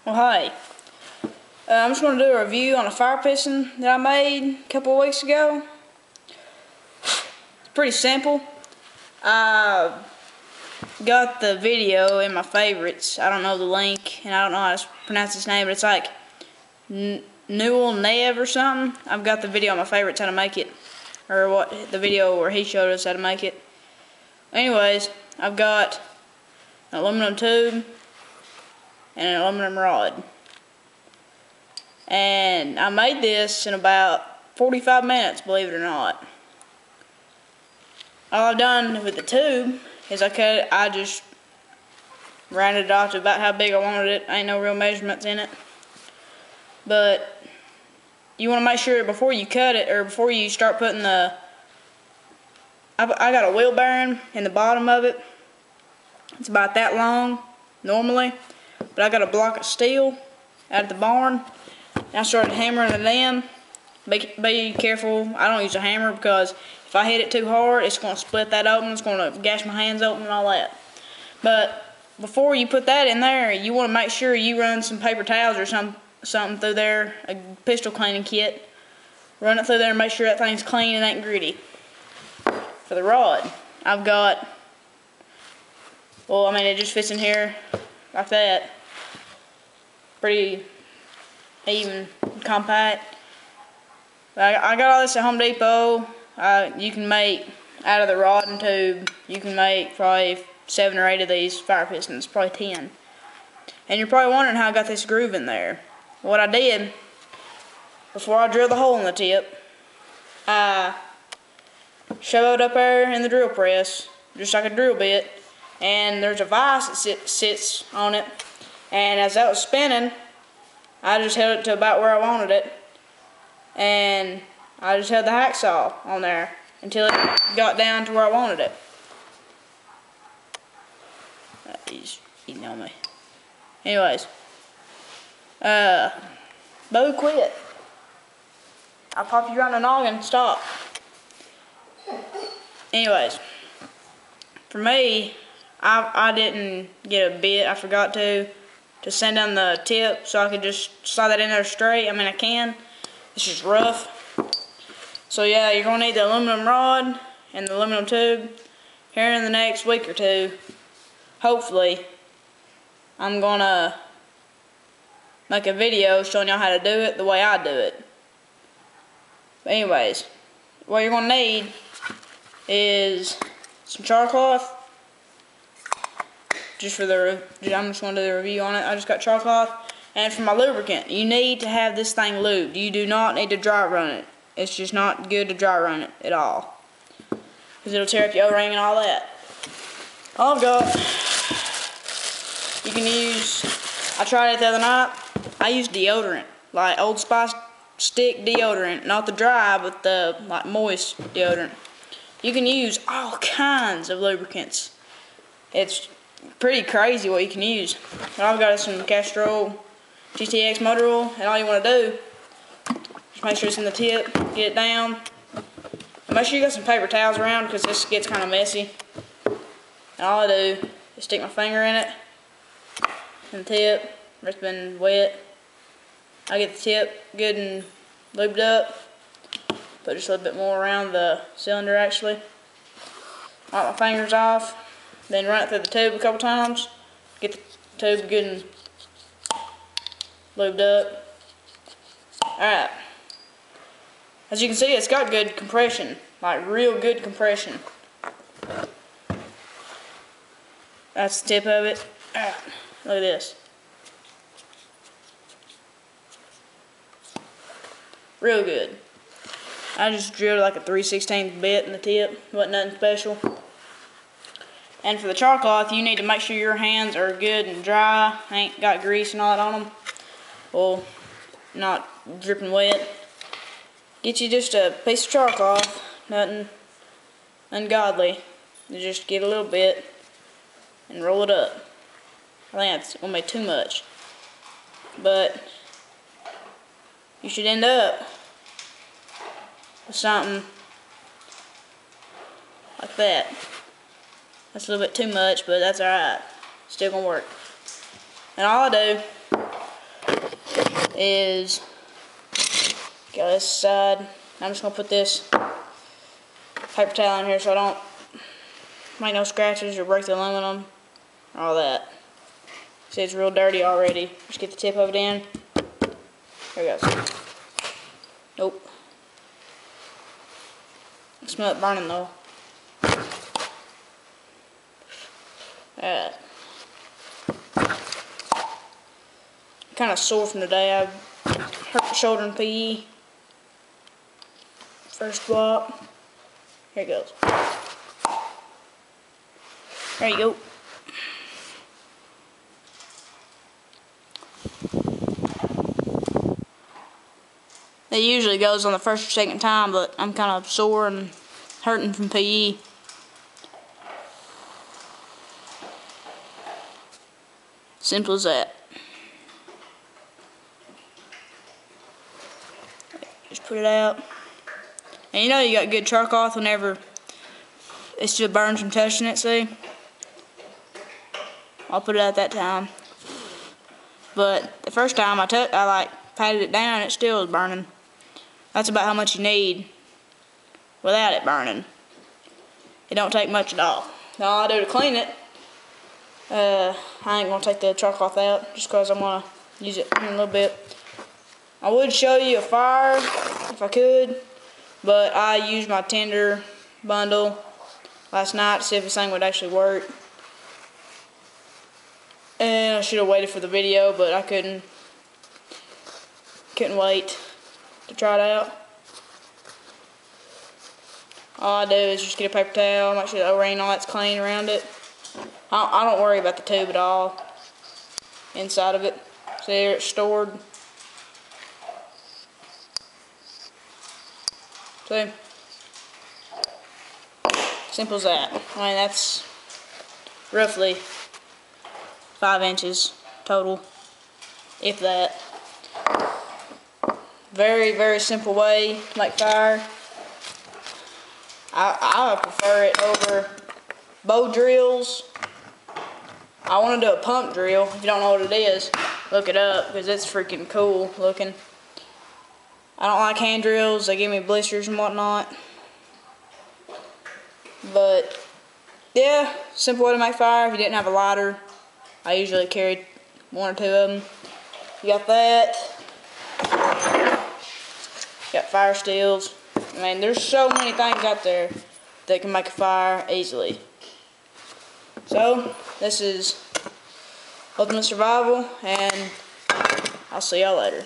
Well, hey, I'm just going to do a review on a fire piston that I made a couple of weeks ago. It's pretty simple. I got the video in my favorites. I don't know the link, and I don't know how to pronounce his name, but it's like Newell Nev or something. I've got the video in my favorites how to make it, or what the video where he showed us how to make it. Anyways, I've got an aluminum tube and an aluminum rod. And I made this in about 45 minutes, believe it or not. All I've done with the tube is I just rounded it off to about how big I wanted it. Ain't no real measurements in it. But you want to make sure before you cut it, or before you start putting the, I got a wheel bearing in the bottom of it. It's about that long normally, but I got a block of steel out of the barn. And I started hammering it in. Be careful, I don't use a hammer because if I hit it too hard, it's going to split that open. It's going to gash my hands open and all that. But before you put that in there, you want to make sure you run some paper towels or something through there, a pistol cleaning kit. Run it through there and make sure that thing's clean and ain't gritty. For the rod, I've got, well, I mean, it just fits in here like that. Pretty even, compact. I got all this at Home Depot. You can make, out of the rod and tube, you can make probably 7 or 8 of these fire pistons, probably 10. And you're probably wondering how I got this groove in there. What I did, before I drilled the hole in the tip, I shoved it up there in the drill press, just like a drill bit, and there's a vise that sits on it, and as that was spinning, I just held it to about where I wanted it, and I just held the hacksaw on there until it got down to where I wanted it. He's eating on me. Anyways, Bo quit. I'll pop you around the noggin, stop. Anyways, for me, I didn't get a bit, I forgot to sand down the tip so I could just slide that in there straight. I mean, I can. It's just rough. So yeah, you're going to need the aluminum rod and the aluminum tube. Here in the next week or two, hopefully, I'm going to make a video showing y'all how to do it the way I do it. But anyways, what you're going to need is some char cloth. I'm just going to do the review on it. I just got char cloth. And for my lubricant, you need to have this thing lubed. You do not need to dry run it. It's just not good to dry run it at all, because it'll tear up your O-ring and all that. All I've got, you can use, I tried it the other night. I used deodorant, like Old Spice stick deodorant, not the dry, but the like moist deodorant. You can use all kinds of lubricants. It's pretty crazy what you can use. But I've got some Castrol GTX motor oil, and all you want to do, just make sure it's in the tip, get it down. And make sure you got some paper towels around because this gets kind of messy. And all I do is stick my finger in it, in the tip, where it's been wet. I get the tip good and lubed up. Put just a little bit more around the cylinder actually. Wipe my fingers off. Then run it through the tube a couple times. Get the tube good and lubed up. Alright. As you can see, it's got good compression. Like real good compression. That's the tip of it. Alright. Look at this. Real good. I just drilled like a 3/16 bit in the tip. Wasn't nothing special. And for the char cloth, you need to make sure your hands are good and dry. Ain't got grease and all that on them. Well, not dripping wet. Get you just a piece of char cloth. Nothing ungodly. You just get a little bit and roll it up. I think that's gonna be too much. But you should end up with something like that. That's a little bit too much, but that's alright. Still gonna work. And all I do is go this side. I'm just gonna put this paper towel in here so I don't make no scratches or break the aluminum or all that. See, it's real dirty already. Just get the tip of it in. There it goes. Nope. I smell it burning though. Alright. Kind of sore from today. I hurt my shoulder in PE. First block. Here it goes. There you go. It usually goes on the first or second time, but I'm kind of sore and hurting from PE. Simple as that. Just put it out. And you know you got good chalk off whenever it still burns from touching it, see? I'll put it out that time. But the first time I like patted it down, it still was burning. That's about how much you need without it burning. It don't take much at all. Now all I do to clean it, I ain't gonna take the chalk cloth out just because I'm gonna use it in a little bit. I would show you a fire if I could, but I used my tinder bundle last night to see if this thing would actually work. And I should have waited for the video, but I couldn't wait to try it out. All I do is just get a paper towel, make sure the O-ring and all that's clean around it. I don't worry about the tube at all inside of it. See, there it's stored. See? Simple as that. I mean, that's roughly 5 inches total, if that. Very, very simple way to make fire. I prefer it over bow drills. I want to do a pump drill. If you don't know what it is, look it up because it's freaking cool looking. I don't like hand drills. They give me blisters and whatnot. But yeah, simple way to make fire. If you didn't have a lighter, I usually carried 1 or 2 of them. You got that. You got fire steels. I mean, there's so many things out there that can make a fire easily. So, this is Ultimate Survival, and I'll see y'all later.